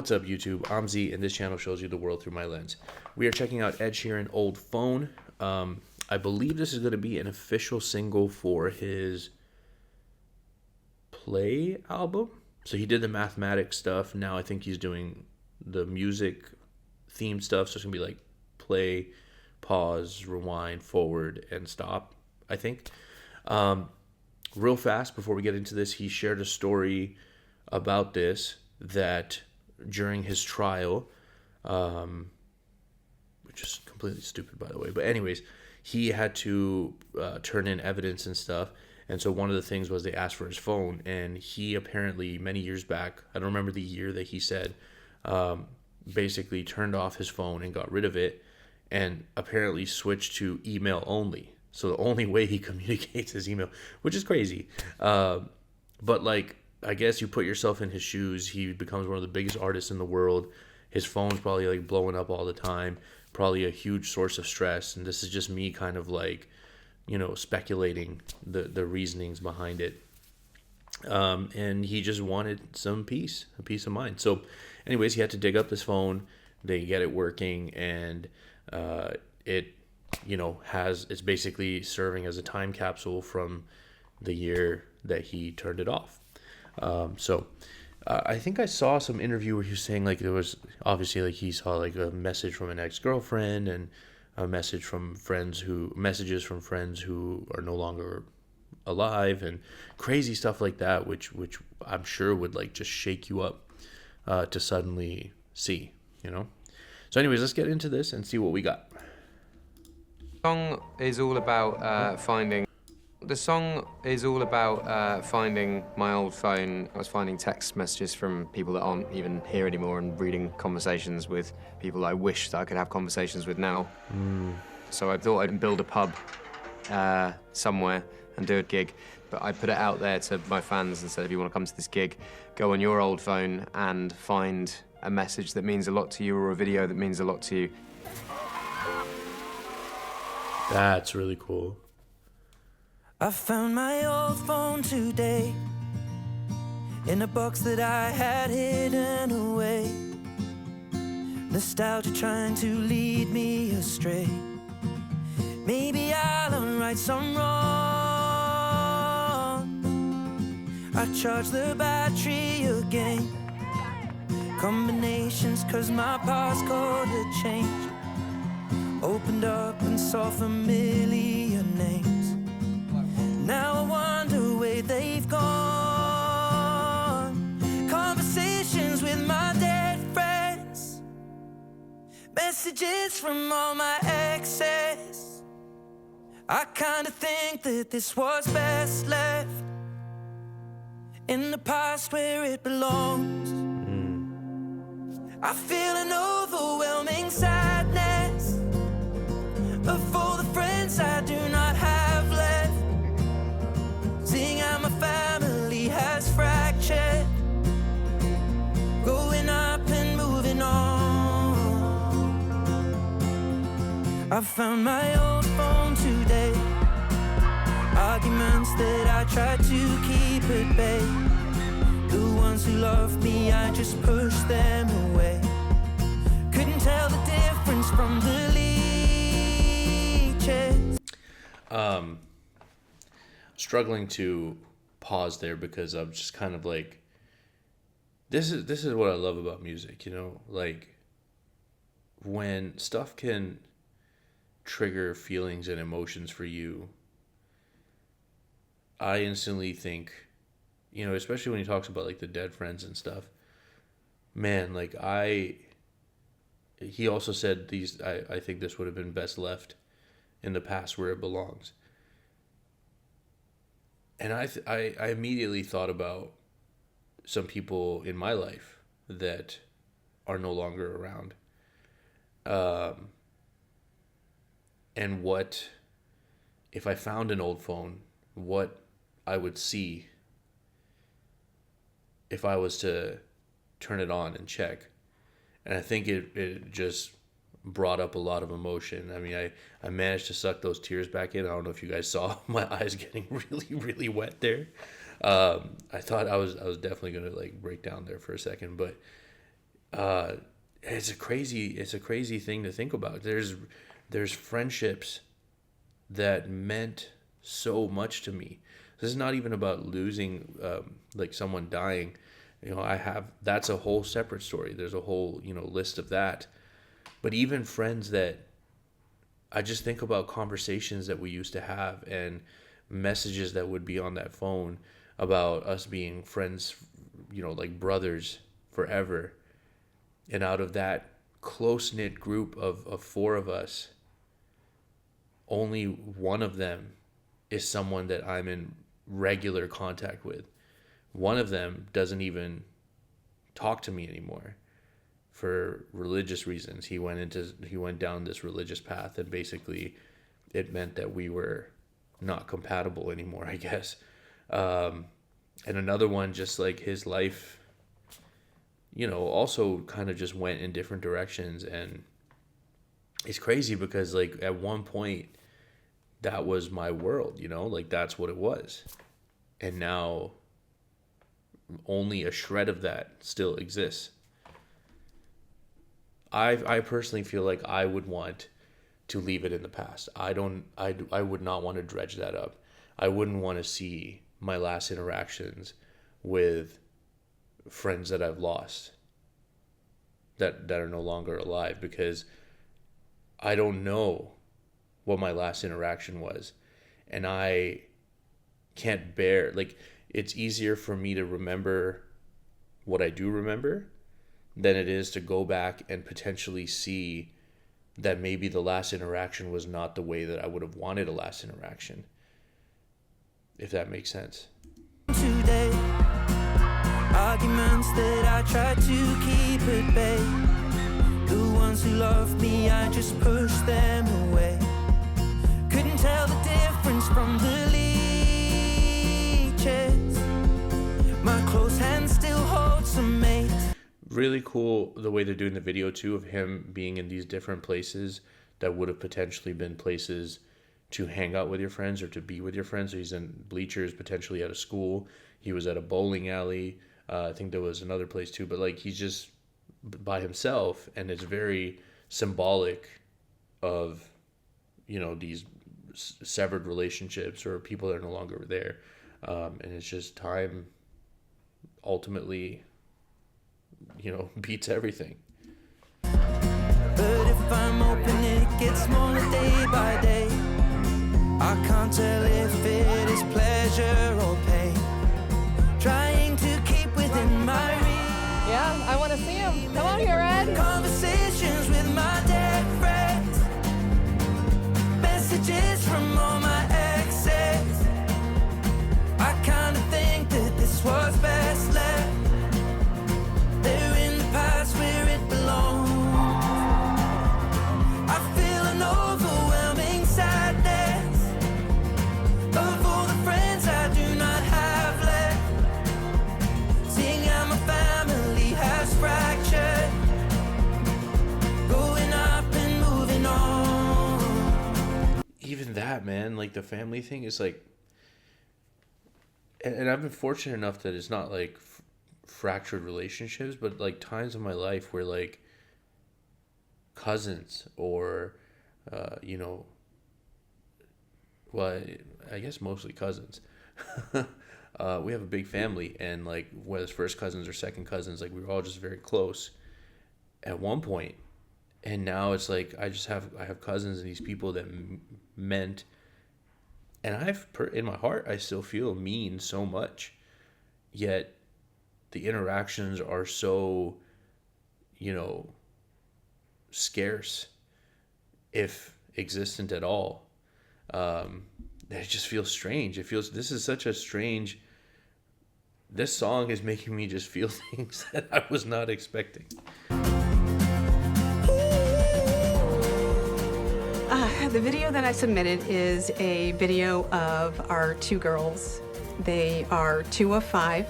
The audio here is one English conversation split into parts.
What's up, YouTube? I'm Z, and this channel shows you the world through my lens. We are checking out Ed Sheeran, Old Phone. I believe this is going to be an official single for his Play album. So he did the mathematics stuff. Now I think he's doing the music theme stuff. So it's going to be like play, pause, rewind, forward, and stop, I think. Real fast, before we get into this, he shared a story about this that during his trial, which is completely stupid, by the way. But anyways, he had to turn in evidence and stuff. And so one of the things was they asked for his phone. And he apparently, many years back, I don't remember the year that he said, basically turned off his phone and got rid of it. And apparently switched to email only. So the only way he communicates is email, which is crazy. But like, I guess you put yourself in his shoes. He becomes one of the biggest artists in the world. His phone's probably like blowing up all the time. Probably a huge source of stress. And this is just me kind of like, you know, speculating the reasonings behind it. And he just wanted some peace, a peace of mind. So anyways, he had to dig up this phone. They get it working, and it, you know, it's basically serving as a time capsule from the year that he turned it off. I think I saw some interview where he was saying like there was obviously like he saw like a message from an ex-girlfriend and a messages from friends who are no longer alive and crazy stuff like that, which I'm sure would like just shake you up to suddenly see, you know. So anyways, let's get into this and see what we got. The song is all about finding my old phone. I was finding text messages from people that aren't even here anymore and reading conversations with people I wish that I could have conversations with now. So I thought I'd build a pub somewhere and do a gig. But I put it out there to my fans and said, if you want to come to this gig, go on your old phone and find a message that means a lot to you or a video that means a lot to you. That's really cool. I found my old phone today in a box that I had hidden away. Nostalgia trying to lead me astray. Maybe I'll unright some wrong. I charge the battery again. Combinations cause my passcode had changed. Opened up and saw familiar names. Now I wonder where they've gone. Conversations with my dead friends. Messages from all my exes. I kinda think that this was best left in the past where it belongs. I feel an overwhelming sadness of all the friends I do not have left. Seeing how my family has fractured, growing up and moving on. I found my old phone today. Arguments that I tried to keep at bay. The ones who loved me, I just pushed them away. Couldn't tell the difference from the leeches. Struggling to pause there because I'm just kind of like, this is what I love about music, you know, like when stuff can trigger feelings and emotions for you. I instantly think, you know, especially when he talks about like the dead friends and stuff, man, like he also said I think this would have been best left in the past where it belongs. And I immediately thought about some people in my life that are no longer around. And what, if I found an old phone, what I would see if I was to turn it on and check. And I think it just brought up a lot of emotion. I mean, I managed to suck those tears back in. I don't know if you guys saw my eyes getting really, really wet there. I thought I was definitely gonna like break down there for a second, but it's a crazy thing to think about. There's friendships that meant so much to me. This is not even about losing, like someone dying. That's a whole separate story. There's a whole, list of that. But even friends that I just think about conversations that we used to have and messages that would be on that phone about us being friends, like brothers forever. And out of that close-knit group of four of us, only one of them is someone that I'm in regular contact with. One of them doesn't even talk to me anymore for religious reasons. He went down this religious path, and basically it meant that we were not compatible anymore, I guess. And another one, just like his life, also kind of just went in different directions. And it's crazy because like at one point that was my world, like that's what it was. And now only a shred of that still exists. I personally feel like I would want to leave it in the past. I would not want to dredge that up. I wouldn't want to see my last interactions with friends that I've lost that are no longer alive, because I don't know what my last interaction was, and I can't bear, like, it's easier for me to remember what I do remember than it is to go back and potentially see that maybe the last interaction was not the way that I would have wanted a last interaction, if that makes sense. Today, arguments that I tried to keep at bay. The ones who loved me, I just pushed them away. Couldn't tell the difference from the leeches. My close hand still holds some mate. Really cool the way they're doing the video too, of him being in these different places that would have potentially been places to hang out with your friends or to be with your friends. So he's in bleachers, potentially at a school. He was at a bowling alley. I think there was another place too, but like he's just by himself, and it's very symbolic of, these severed relationships or people that are no longer there. And it's just time ultimately, beats everything. But if I'm open, it gets smaller day by day. I can't tell if it is pleasure or pain. Trying to keep within my reach. Yeah, I want to see him. Come on here, Ed. Conversations with my dead friends. Messages from all my exes. I kind of think that this was best left. They're in the past where it belongs. I feel an overwhelming sadness of all the friends I do not have left. Seeing how my family has fractured, going up and moving on. Even that, man, like the family thing is like, and I've been fortunate enough that it's not like fractured relationships, but like times in my life where like cousins or well, I guess mostly cousins. We have a big family, and like whether it's first cousins or second cousins, like we were all just very close at one point, and now it's like I have cousins and these people that meant, and in my heart I still feel mean so much, yet the interactions are so, scarce, if existent at all. It just feels strange. This song is making me just feel things that I was not expecting. The video that I submitted is a video of our two girls. They are 2 of 5.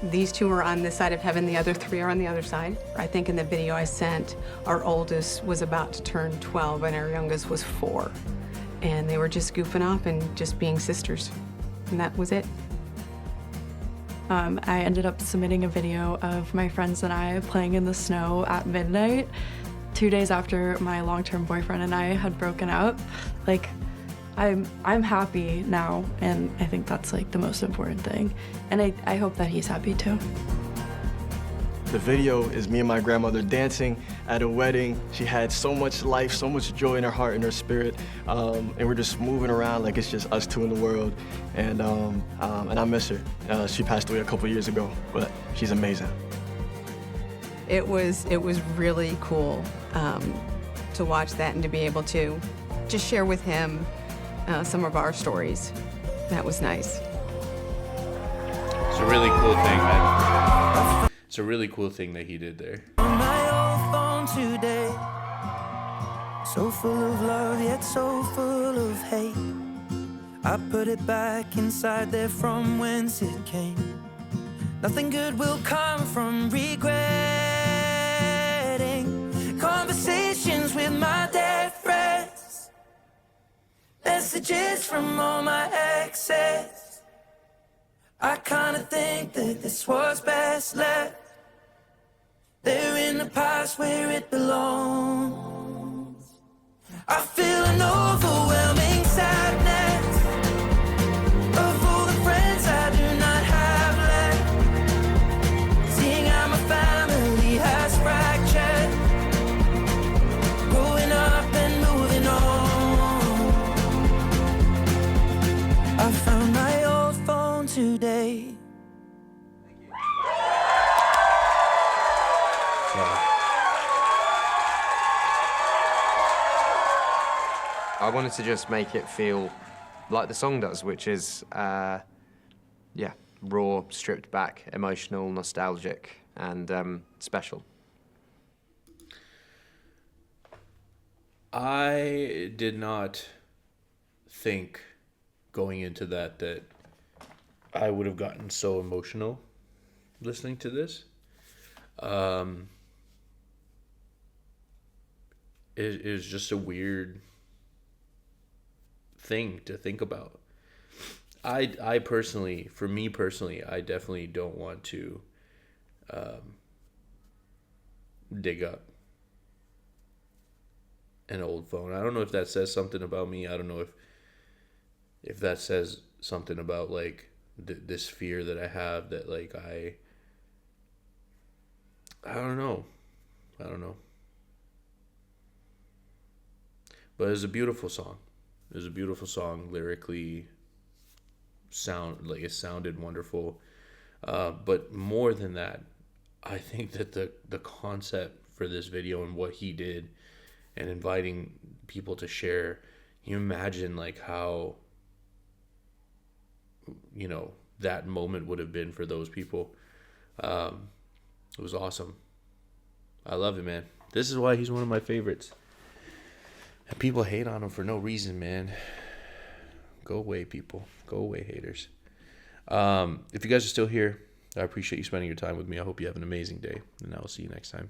These 2 are on this side of heaven, the other 3 are on the other side. I think in the video I sent, our oldest was about to turn 12 and our youngest was 4. And they were just goofing off and just being sisters. And that was it. I ended up submitting a video of my friends and I playing in the snow at midnight, 2 days after my long-term boyfriend and I had broken up. Like, I'm happy now, and I think that's like the most important thing. And I hope that he's happy too. The video is me and my grandmother dancing at a wedding. She had so much life, so much joy in her heart and her spirit, and we're just moving around like it's just us two in the world. And I miss her. She passed away a couple years ago, but she's amazing. It was really cool to watch that and to be able to just share with him some of our stories. That was nice. It's a really cool thing, man. It's a really cool thing that he did there. On my old phone today, so full of love yet so full of hate. I put it back inside there from whence it came. Nothing good will come from regretting conversations with my dead friends, messages from all my exes. I kinda think that this was best left there in the past where it belongs. I feel an overwhelming sadness of all the friends I do not have left, seeing how my family has fractured, growing up and moving on. I found my old phone today. I wanted to just make it feel like the song does, which is, raw, stripped back, emotional, nostalgic, and special. I did not think going into that I would have gotten so emotional listening to this. It is just a weird thing to think about. I personally, for me personally, I definitely don't want to dig up an old phone. I don't know if that says something about me. I don't know if that says something about like this fear that I have that like I don't know. But it's a beautiful song. It was a beautiful song, lyrically. It sounded wonderful. But more than that, I think that the concept for this video and what he did, and inviting people to share, you imagine like how, that moment would have been for those people. It was awesome. I love it, man. This is why he's one of my favorites. And people hate on him for no reason, man. Go away, people. Go away, haters. If you guys are still here, I appreciate you spending your time with me. I hope you have an amazing day, and I will see you next time.